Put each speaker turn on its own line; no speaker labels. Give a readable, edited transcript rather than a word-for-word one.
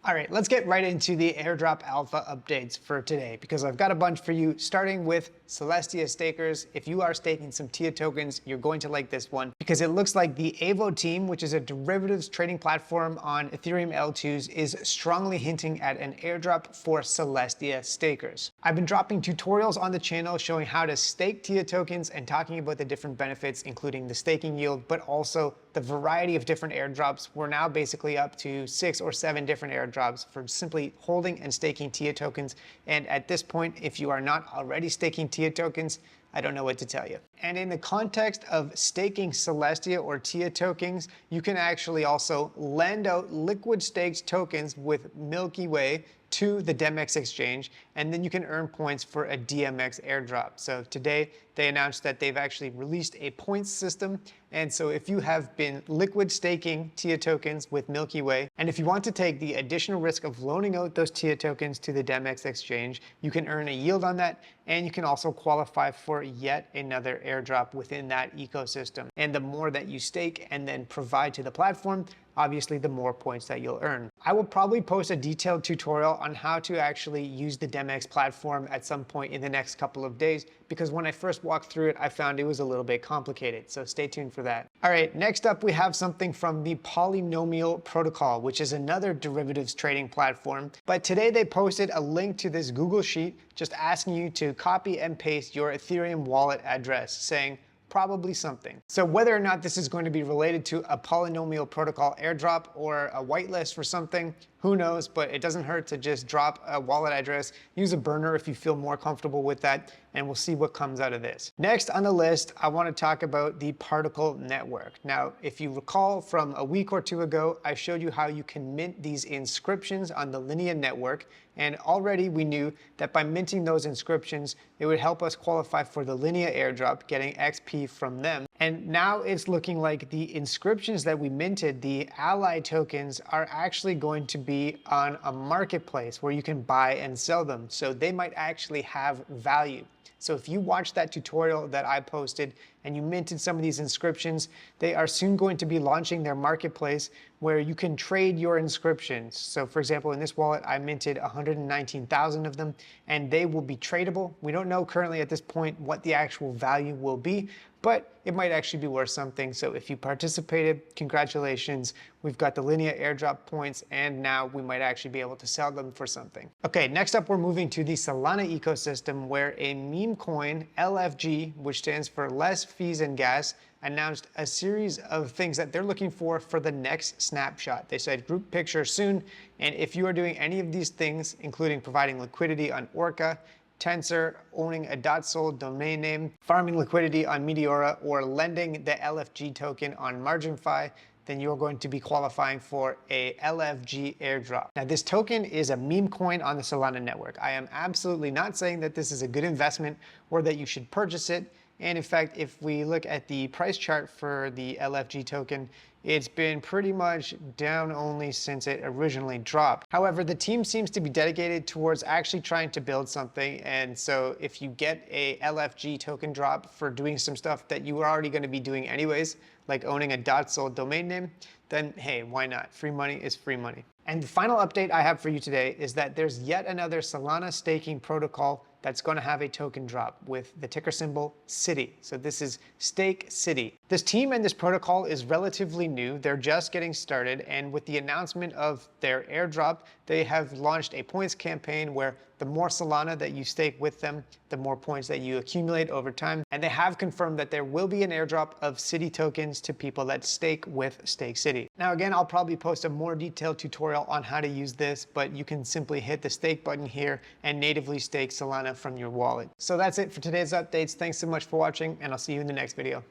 All right, let's get right into the airdrop alpha updates for today because I've got a bunch for you, starting with Celestia stakers. If you are staking some TIA tokens, you're going to like this one because it looks like the Avo team, which is a derivatives trading platform on Ethereum L2s, is strongly hinting at an airdrop for Celestia stakers. I've been dropping tutorials on the channel showing how to stake TIA tokens and talking about the different benefits, including the staking yield, but also the variety of different airdrops. We're now basically up to 6 or 7 different airdrops for simply holding and staking TIA tokens. And at this point, if you are not already staking TIA tokens, I don't know what to tell you. And in the context of staking Celestia or TIA tokens, you can actually also lend out liquid staked tokens with Milky Way to the DEMX exchange, and then you can earn points for a DMX airdrop. So today they announced that they've actually released a points system. And so if you have been liquid staking TIA tokens with Milky Way, and if you want to take the additional risk of loaning out those TIA tokens to the DEMX exchange, you can earn a yield on that, and you can also qualify for yet another airdrop within that ecosystem. And the more that you stake and then provide to the platform, obviously the more points that you'll earn. I will probably post a detailed tutorial on how to actually use the DEMX platform at some point in the next couple of days, because when I first walked through it, I found it was a little bit complicated. So stay tuned for that. All right, next up we have something from the Polynomial Protocol, which is another derivatives trading platform. But today they posted a link to this Google Sheet just asking you to copy and paste your Ethereum wallet address, saying, probably something. So whether or not this is going to be related to a polynomial protocol airdrop or a whitelist for something, who knows, but it doesn't hurt to just drop a wallet address, use a burner if you feel more comfortable with that, and we'll see what comes out of this. Next on the list, I want to talk about the particle network. Now, if you recall from a week or two ago, I showed you how you can mint these inscriptions on the Linea network, and already we knew that by minting those inscriptions, it would help us qualify for the Linea airdrop, getting XP from them. And now it's looking like the inscriptions that we minted, the ally tokens, are actually going to be on a marketplace where you can buy and sell them. So they might actually have value. So if you watch that tutorial that I posted and you minted some of these inscriptions, they are soon going to be launching their marketplace where you can trade your inscriptions. So for example, in this wallet, I minted 119,000 of them, and they will be tradable. We don't know currently at this point what the actual value will be, but it might actually be worth something. So if you participated, congratulations. We've got the Linea airdrop points, and now we might actually be able to sell them for something. Okay, next up, we're moving to the Solana ecosystem, where a meme coin, LFG, which stands for less fees and gas, announced a series of things that they're looking for the next snapshot. They said group picture soon, and if you are doing any of these things, including providing liquidity on Orca, Tensor, owning a .sol domain name, farming liquidity on Meteora, or lending the LFG token on MarginFi, then you're going to be qualifying for a LFG airdrop. Now, this token is a meme coin on the Solana network. I am absolutely not saying that this is a good investment or that you should purchase it. And in fact, if we look at the price chart for the LFG token, it's been pretty much down only since it originally dropped. However, the team seems to be dedicated towards actually trying to build something. And so if you get a LFG token drop for doing some stuff that you are already going to be doing anyways, like owning a .sol domain name, then hey, why not? Free money is free money. And the final update I have for you today is that there's yet another Solana staking protocol that's going to have a token drop with the ticker symbol City. So this is Stake City. This team and this protocol is relatively new. They're just getting started, and with the announcement of their airdrop, they have launched a points campaign where the more Solana that you stake with them, the more points that you accumulate over time. And they have confirmed that there will be an airdrop of City tokens to people that stake with Stake City. Now again, I'll probably post a more detailed tutorial on how to use this, but you can simply hit the stake button here and natively stake Solana from your wallet. So that's it for today's updates. Thanks so much for watching, and I'll see you in the next video.